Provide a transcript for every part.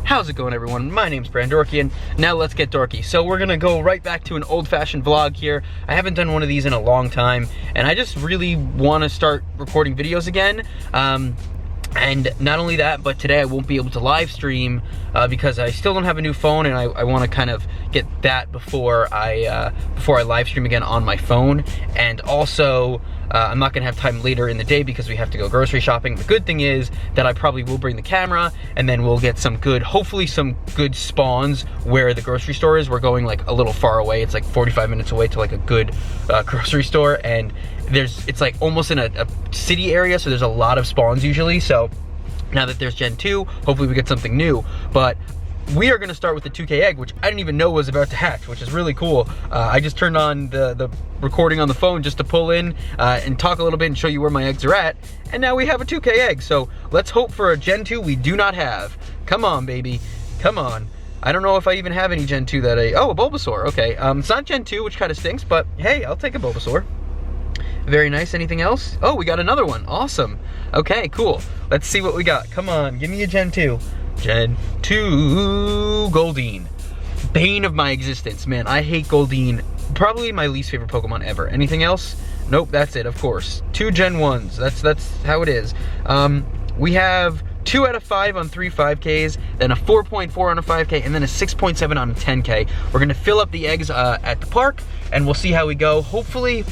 How's it going, everyone? My name's Brandorkian. Now let's get dorky. So we're gonna go right back to an old-fashioned vlog here. I haven't done one of these in a long time, and I just really want to start recording videos again. And not only that, but today I won't be able to live stream because I still don't have a new phone, and I want to kind of get that before I live stream again on my phone. And also, I'm not gonna have time later in the day because we have to go grocery shopping. The good thing is that I probably will bring the camera, and then we'll get some good, hopefully some good spawns where the grocery store is. We're going like a little far away. It's like 45 minutes away to like a good grocery store, and it's like almost in a city area, so there's a lot of spawns usually. So now that there's Gen 2, hopefully we get something new. But we are gonna start with the 2K egg, which I didn't even know was about to hatch, which is really cool. I just turned on the recording on the phone just to pull in and talk a little bit and show you where my eggs are at. And now we have a 2K egg, so let's hope for a Gen 2 we do not have. Come on, baby, come on. I don't know if I even have any Gen 2 that oh, a Bulbasaur, okay. It's not Gen 2, which kind of stinks, but hey, I'll take a Bulbasaur. Very nice. Anything else? Oh, we got another one. Awesome. Okay, cool. Let's see what we got. Come on, give me a Gen 2. Gen 2 Goldeen. Bane of my existence. Man, I hate Goldeen. Probably my least favorite Pokemon ever. Anything else? Nope, that's it, of course. 2 Gen 1s. That's how it is. We have 2 out of 5 on 3 5Ks, then a 4.4 on a 5K, and then a 6.7 on a 10K. We're gonna fill up the eggs at the park, and we'll see how we go. Hopefully,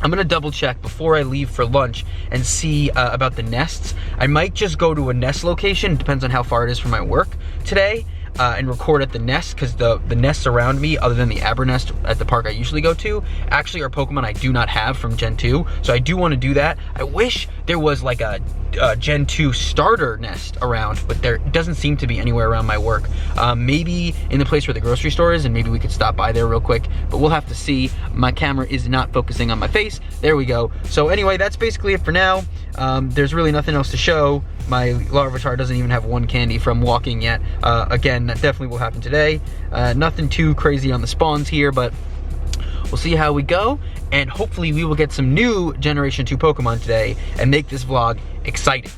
I'm gonna double check before I leave for lunch and see about the nests. I might just go to a nest location, depends on how far it is from my work today, and record at the nest, because the nests around me, other than the Abernest at the park I usually go to, actually are Pokemon I do not have from Gen 2, so I do want to do that. I wish there was like a Gen 2 starter nest around, but there doesn't seem to be anywhere around my work. Maybe in the place where the grocery store is, and maybe we could stop by there real quick, but we'll have to see. My camera is not focusing on my face. There we go. So anyway, that's basically it for now. There's really nothing else to show. My Larvitar doesn't even have 1 candy from walking yet. Again, that definitely will happen today. Nothing too crazy on the spawns here, but we'll see how we go, and hopefully we will get some new Generation 2 Pokemon today and make this vlog exciting.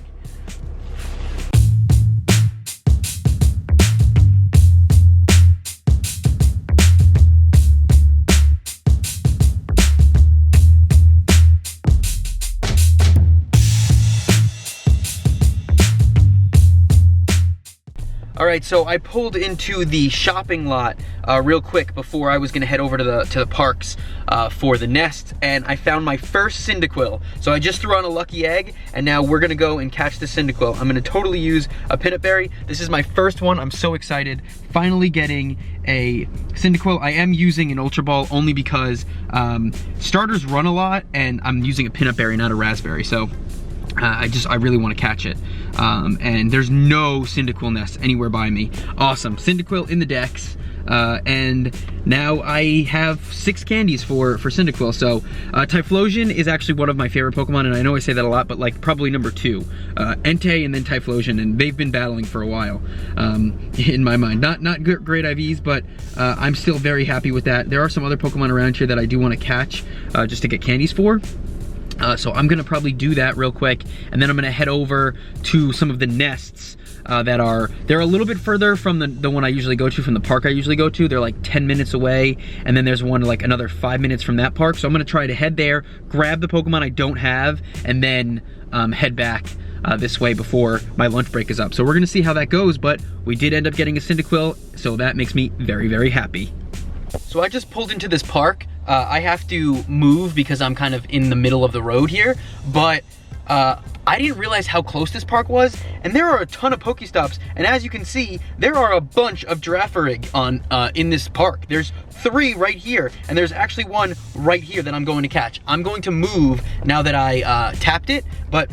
All right, so I pulled into the shopping lot real quick before I was gonna head over to the parks for the nest, and I found my first Cyndaquil. So I just threw on a lucky egg, and now we're gonna go and catch the Cyndaquil. I'm gonna totally use a peanut berry. This is my first one. I'm so excited. Finally getting a Cyndaquil. I am using an Ultra Ball only because starters run a lot, and I'm using a peanut berry, not a raspberry. So I really want to catch it. And there's no Cyndaquil nest anywhere by me. Awesome, Cyndaquil in the decks. And now I have 6 candies for Cyndaquil. So Typhlosion is actually one of my favorite Pokemon, and I know I say that a lot, but like probably number 2. Entei and then Typhlosion, and they've been battling for a while in my mind. Not great IVs, but I'm still very happy with that. There are some other Pokemon around here that I do want to catch just to get candies for. So I'm gonna probably do that real quick, and then I'm gonna head over to some of the nests they're a little bit further from the one I usually go to, from the park I usually go to. They're like 10 minutes away, and then there's one like another 5 minutes from that park. So I'm gonna try to head there, grab the Pokemon I don't have, and then head back this way before my lunch break is up. So we're gonna see how that goes, but we did end up getting a Cyndaquil, so that makes me very, very happy. So I just pulled into this park. I have to move because I'm kind of in the middle of the road here, but I didn't realize how close this park was, and there are a ton of Pokestops, and as you can see, there are a bunch of Girafarig in this park. There's 3 right here, and there's actually 1 right here that I'm going to catch. I'm going to move now that I tapped it, but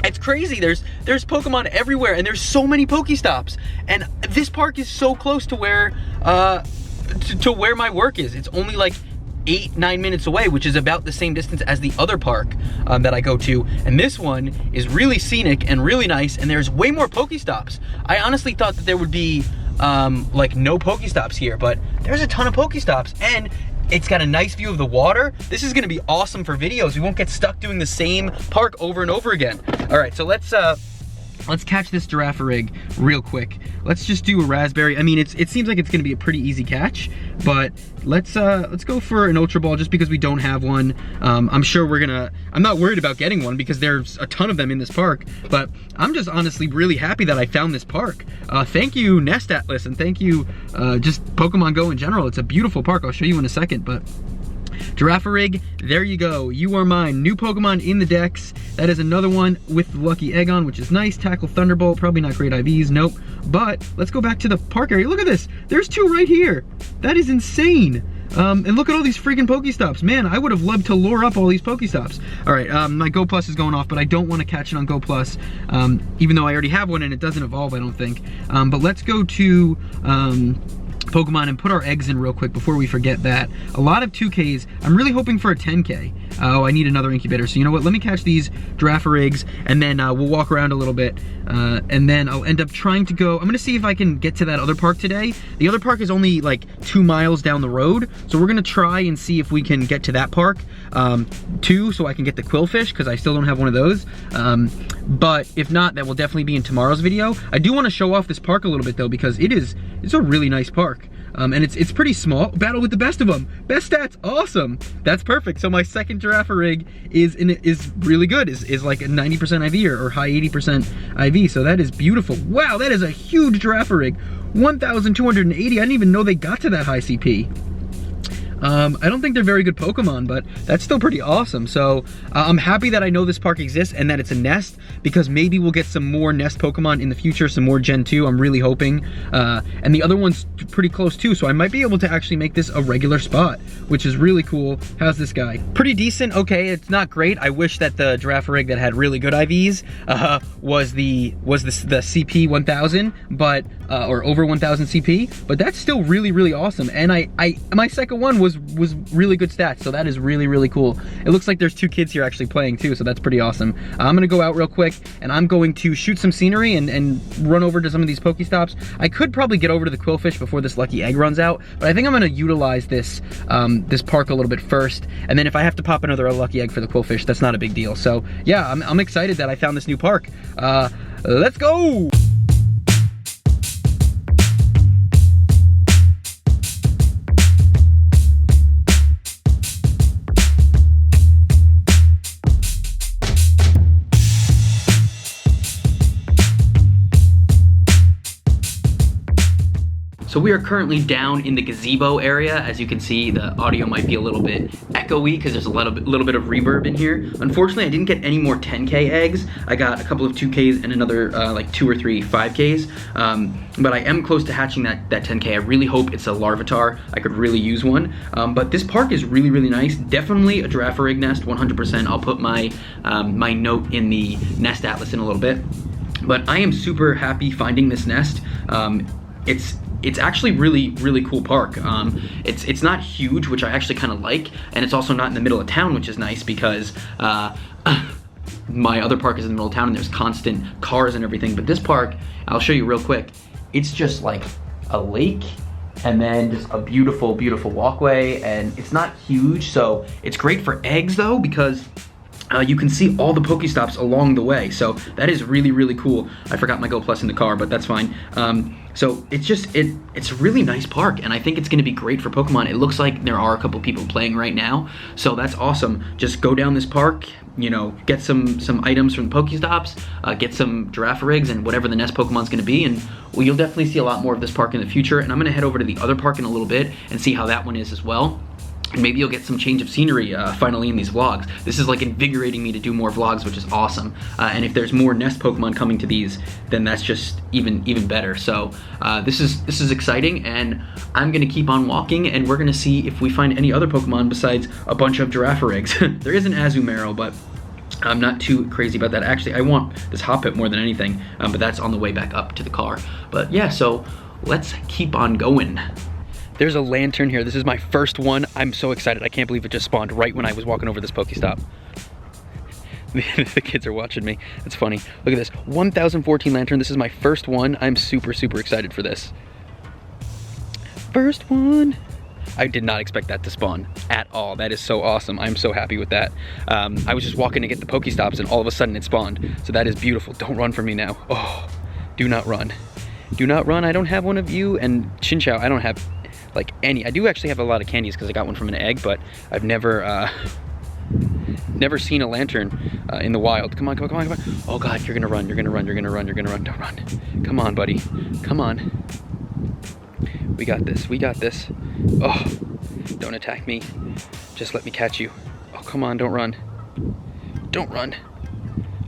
it's crazy. There's Pokemon everywhere, and there's so many Pokestops, and this park is so close to where where my work is. It's only like 8-9 minutes away, which is about the same distance as the other park that I go to, and this one is really scenic and really nice, and there's way more Pokestops. I honestly thought that there would be like no Pokestops here, but there's a ton of Pokestops, and it's got a nice view of the water. This is gonna be awesome for videos. We won't get stuck doing the same park over and over again. All right, so let's let's catch this Girafarig real quick. Let's just do a raspberry. I mean, it seems like it's gonna be a pretty easy catch, but let's go for an Ultra Ball just because we don't have one. I'm sure I'm not worried about getting one because there's a ton of them in this park, but I'm just honestly really happy that I found this park. Thank you, Nest Atlas, and thank you, just Pokemon Go in general. It's a beautiful park. I'll show you in a second, but Girafarig, there you go. You are mine. New Pokemon in the decks. That is another one with the Lucky Egg on, which is nice. Tackle Thunderbolt, probably not great IVs, nope. But let's go back to the park area. Look at this. There's 2 right here. That is insane. And look at all these freaking Pokestops. Man, I would have loved to lure up all these Pokestops. All right, my Go Plus is going off, but I don't want to catch it on Go Plus, even though I already have one and it doesn't evolve, I don't think. But let's go to Pokemon and put our eggs in real quick before we forget that. A lot of 2Ks. I'm really hoping for a 10K. Oh, I need another incubator. So you know what? Let me catch these Girafarigs and then we'll walk around a little bit. And then I'll end up trying to go. I'm gonna see if I can get to that other park today. The other park is only like 2 miles down the road. So we're gonna try and see if we can get to that park too, so I can get the Quillfish, because I still don't have one of those. But if not, that will definitely be in tomorrow's video. I do want to show off this park a little bit though, because it's a really nice park. And it's pretty small. Battle with the best of them. Best stats, awesome. That's perfect. So my second Girafarig is really good. Is like a 90% IV or high 80% IV. So that is beautiful. Wow, that is a huge Girafarig. 1,280. I didn't even know they got to that high CP. I don't think they're very good Pokemon, but that's still pretty awesome. So I'm happy that I know this park exists and that it's a nest, because maybe we'll get some more nest Pokemon in the future, some more Gen 2, I'm really hoping. And the other one's pretty close too, so I might be able to actually make this a regular spot, which is really cool. How's this guy? Pretty decent, okay, it's not great. I wish that the Girafarig that had really good IVs was the CP 1000, but or over 1000 CP, but that's still really, really awesome. And my second one was really good stats, so that is really, really cool. It looks like there's 2 kids here actually playing too, so that's pretty awesome. I'm gonna go out real quick and I'm going to shoot some scenery and run over to some of these Pokestops. I could probably get over to the Quillfish before this Lucky Egg runs out, but I think I'm gonna utilize this this park a little bit first, and then if I have to pop another Lucky Egg for the Quillfish, that's not a big deal. So yeah, I'm excited that I found this new park. Let's go! So we are currently down in the gazebo area. As you can see, the audio might be a little bit echoey because there's a little bit of reverb in here. Unfortunately, I didn't get any more 10K eggs. I got a couple of 2Ks and another like 2 or 3 5Ks. But I am close to hatching that 10K. I really hope it's a Larvitar. I could really use one. But this park is really, really nice. Definitely a Girafarig nest, 100%. I'll put my my note in the Nest Atlas in a little bit. But I am super happy finding this nest. It's actually really, really cool park. It's not huge, which I actually kind of like, and it's also not in the middle of town, which is nice because my other park is in the middle of town and there's constant cars and everything. But this park, I'll show you real quick, it's just like a lake and then just a beautiful, beautiful walkway, and it's not huge, so it's great for eggs though, because you can see all the Pokestops along the way, so that is really, really cool. I forgot my Go Plus in the car, but that's fine. So it's just, it's a really nice park, and I think it's gonna be great for Pokemon. It looks like there are a couple people playing right now, so that's awesome. Just go down this park, you know, get some items from the Pokestops, get some Girafarigs and whatever the nest Pokemon's gonna be, and well, you'll definitely see a lot more of this park in the future. And I'm gonna head over to the other park in a little bit and see how that one is as well. And maybe you'll get some change of scenery finally in these vlogs. This is like invigorating me to do more vlogs, which is awesome. And if there's more nest Pokemon coming to these, then that's just even better. So this is exciting, and I'm gonna keep on walking, and we're gonna see if we find any other Pokemon besides a bunch of Girafarigs. There is an Azumarill, but I'm not too crazy about that. Actually, I want this Hoppip more than anything, but that's on the way back up to the car. But yeah, so let's keep on going. There's a lantern here. This is my first one. I'm so excited. I can't believe it just spawned right when I was walking over this Pokestop. The kids are watching me. It's funny. Look at this. 1014 lantern. This is my first one. I'm super, super excited for this. First one. I did not expect that to spawn at all. That is so awesome. I'm so happy with that. I was just walking to get the Pokestops and all of a sudden it spawned. So that is beautiful. Don't run from me now. Oh, do not run. Do not run. I don't have one of you. And Chinchou, I don't have like any. I do actually have a lot of candies because I got one from an egg, but I've never seen a lantern in the wild. Come on, come on, come on, come on. Oh God, you're gonna run, you're gonna run, you're gonna run, you're gonna run. Don't run. Come on, buddy. Come on. We got this, we got this. Oh, don't attack me. Just let me catch you. Oh, come on, don't run. Don't run.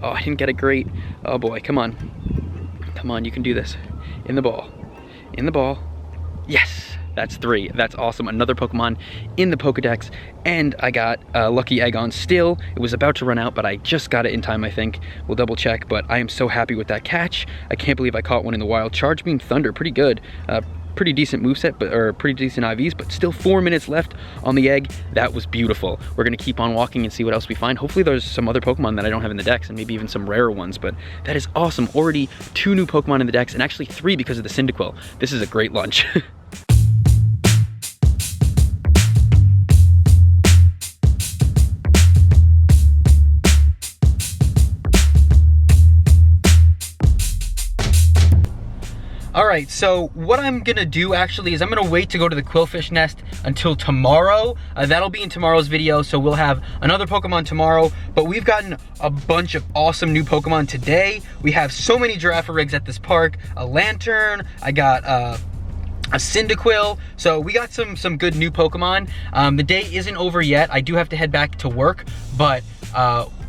Oh, I didn't get it great. Oh boy, come on. Come on, you can do this. In the ball. In the ball. Yes. That's 3. That's awesome. Another Pokemon in the Pokedex. And I got a lucky egg on still. It was about to run out, but I just got it in time, I think. We'll double check, but I am so happy with that catch. I can't believe I caught one in the wild. Charge Beam Thunder, pretty good. Pretty decent moveset, or pretty decent IVs, but still 4 minutes left on the egg. That was beautiful. We're gonna keep on walking and see what else we find. Hopefully there's some other Pokemon that I don't have in the Dex, and maybe even some rarer ones, but that is awesome. Already 2 new Pokemon in the Dex, and actually 3 because of the Cyndaquil. This is a great lunch. All right, so what I'm gonna do actually is I'm gonna wait to go to the Quillfish nest until tomorrow. That'll be in tomorrow's video, so we'll have another Pokemon tomorrow, but we've gotten a bunch of awesome new Pokemon today. We have so many Giraffarigs at this park, a Lantern, I got a Cyndaquil, so we got some good new Pokemon. The day isn't over yet. I do have to head back to work, but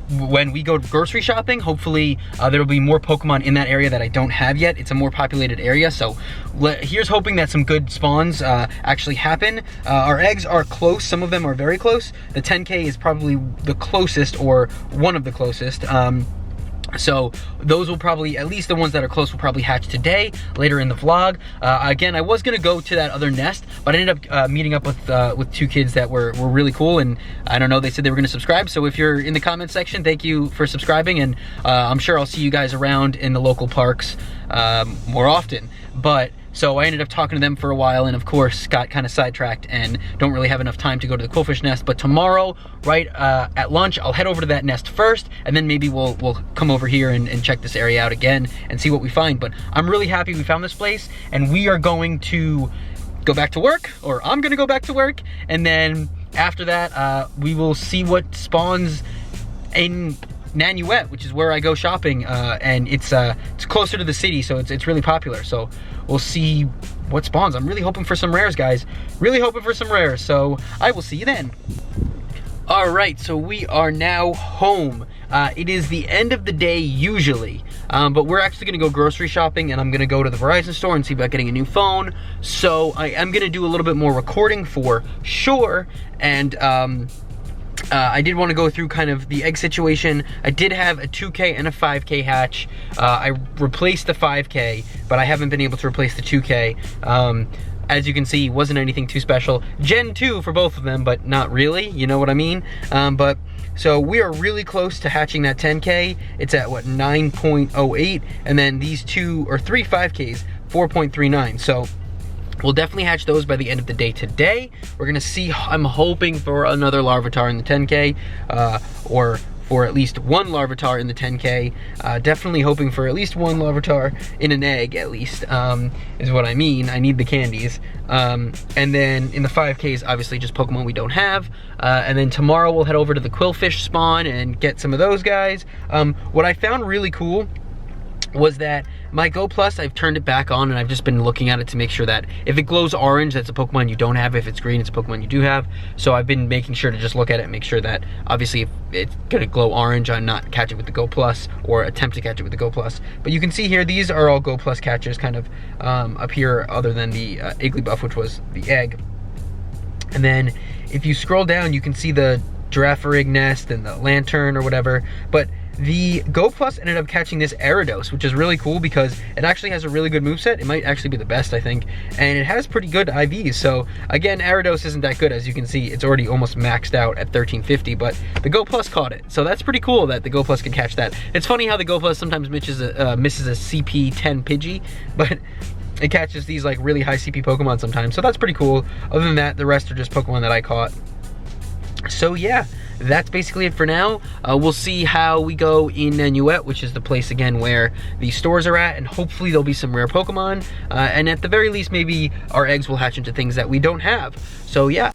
when we go grocery shopping, hopefully there will be more Pokemon in that area that I don't have yet. It's a more populated area, so here's hoping that some good spawns actually happen. Our eggs are close. Some of them are very close. The 10K is probably the closest, or one of the closest. So those will probably, at least the ones that are close, will probably hatch today, later in the vlog. Again, I was gonna go to that other nest, but I ended up meeting up with 2 kids that were really cool, and I don't know, they said they were gonna subscribe. So if you're in the comment section, thank you for subscribing, and I'm sure I'll see you guys around in the local parks more often. But so I ended up talking to them for a while, and of course got kind of sidetracked and don't really have enough time to go to the Quillfish nest. But tomorrow, right at lunch, I'll head over to that nest first, and then maybe we'll come over here and check this area out again and see what we find. But I'm really happy we found this place, and we are going to go back to work, or I'm gonna go back to work, and then after that, we will see what spawns in Nanuet, which is where I go shopping, and it's closer to the city, so it's really popular. So we'll see what spawns. I'm really hoping for some rares, guys. Really hoping for some rares. So I will see you then. All right, so we are now home. It is the end of the day usually, but we're actually gonna go grocery shopping, and I'm gonna go to the Verizon store and see about getting a new phone. So I am gonna do a little bit more recording for sure, and I did want to go through kind of the egg situation. I did have a 2K and a 5K hatch. I replaced the 5K, but I haven't been able to replace the 2K. As you can see, wasn't anything too special. Gen 2 for both of them, but not really, you know what I mean? But so we are really close to hatching that 10K. It's at what, 9.08, and then these 2 or 3 5Ks, 4.39. So we'll definitely hatch those by the end of the day today. We're gonna see, I'm hoping for another Larvitar in the 10K, or for at least 1 Larvitar in the 10K. Definitely hoping for at least 1 Larvitar in an egg, at least, is what I mean. I need the candies. And then in the 5Ks, obviously just Pokemon we don't have. And then tomorrow we'll head over to the Quillfish spawn and get some of those guys. What I found really cool was that my Go Plus, I've turned it back on, and I've just been looking at it to make sure that if it glows orange, that's a Pokemon you don't have. If it's green, it's a Pokemon you do have. So I've been making sure to just look at it and make sure that, obviously, if it's gonna glow orange, I'm not catch it with the Go Plus, or attempt to catch it with the Go Plus. But you can see here, these are all Go Plus catches kind of up here, other than the Igglybuff, which was the egg. And then if you scroll down, you can see the Girafarig nest and the Lantern or whatever, but the Go Plus ended up catching this Gyarados, which is really cool because it actually has a really good moveset. It might actually be the best, I think, and it has pretty good IVs. So again, Gyarados isn't that good. As you can see, it's already almost maxed out at 1350, but the Go Plus caught it. So that's pretty cool that the Go Plus can catch that. It's funny how the Go Plus sometimes misses a CP10 Pidgey, but it catches these like really high CP Pokemon sometimes. So that's pretty cool. Other than that, the rest are just Pokemon that I caught. So yeah, that's basically it for now. We'll see how we go in Nanuet, which is the place again where the stores are at, and hopefully there'll be some rare Pokemon. And at the very least, maybe our eggs will hatch into things that we don't have. So yeah.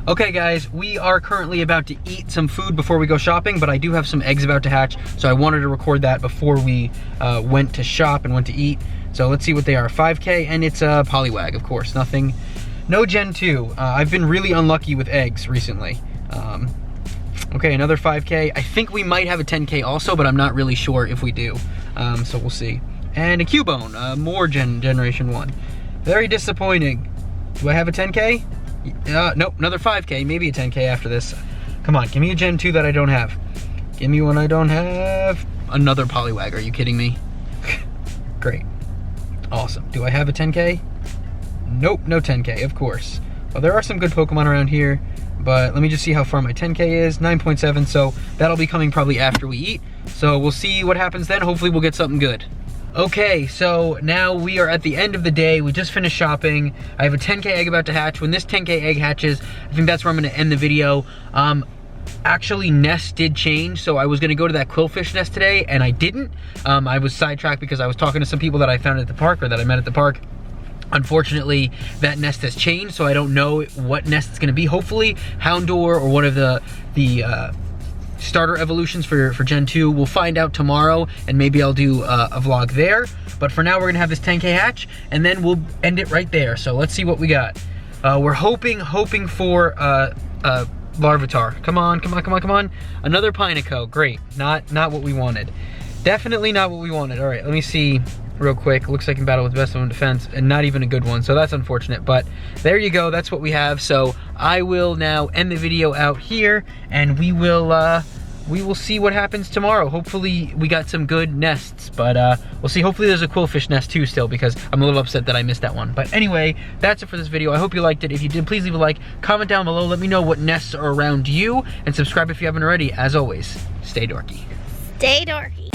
Okay guys, we are currently about to eat some food before we go shopping, but I do have some eggs about to hatch, so I wanted to record that before we went to shop and went to eat. So let's see what they are. 5K, and it's a Poliwag, of course. Nothing, no Gen 2. I've been really unlucky with eggs recently. Okay, another 5K. I think we might have a 10K also, but I'm not really sure if we do. So we'll see. And a Cubone, more Generation 1. Very disappointing. Do I have a 10K? Nope, another 5K, maybe a 10K after this. Come on, give me a Gen 2 that I don't have. Give me one I don't have. Another Poliwag, are you kidding me? Great. Awesome. Do I have a 10K? Nope, no 10K, of course. Well, there are some good Pokemon around here, but let me just see how far my 10K is. 9.7, so that'll be coming probably after we eat. So we'll see what happens then. Hopefully we'll get something good. Okay, so now we are at the end of the day. We just finished shopping. I have a 10K egg about to hatch. When this 10K egg hatches, I think that's where I'm gonna end the video. Actually, nests did change, so I was gonna go to that Quillfish nest today, and I didn't. I was sidetracked because I was talking to some people that I found at the park, or that I met at the park. Unfortunately, that nest has changed, so I don't know what nest it's gonna be. Hopefully, Houndour or one of the starter evolutions for Gen 2. We'll find out tomorrow, and maybe I'll do a vlog there. But for now, we're gonna have this 10K hatch, and then we'll end it right there. So let's see what we got. We're hoping for Larvitar. Come on, come on, come on, come on. Another Pineco, great. Not what we wanted. Definitely not what we wanted. All right, let me see real quick. Looks like in battle with best of defense, and not even a good one, so that's unfortunate. But there you go, that's what we have. So I will now end the video out here, and we will see what happens tomorrow. Hopefully we got some good nests, but we'll see. Hopefully there's a Quillfish nest too still, because I'm a little upset that I missed that one. But anyway, that's it for this video. I hope you liked it. If you did, please leave a like, comment down below, let me know what nests are around you, and subscribe if you haven't already. As always, stay dorky. Stay dorky.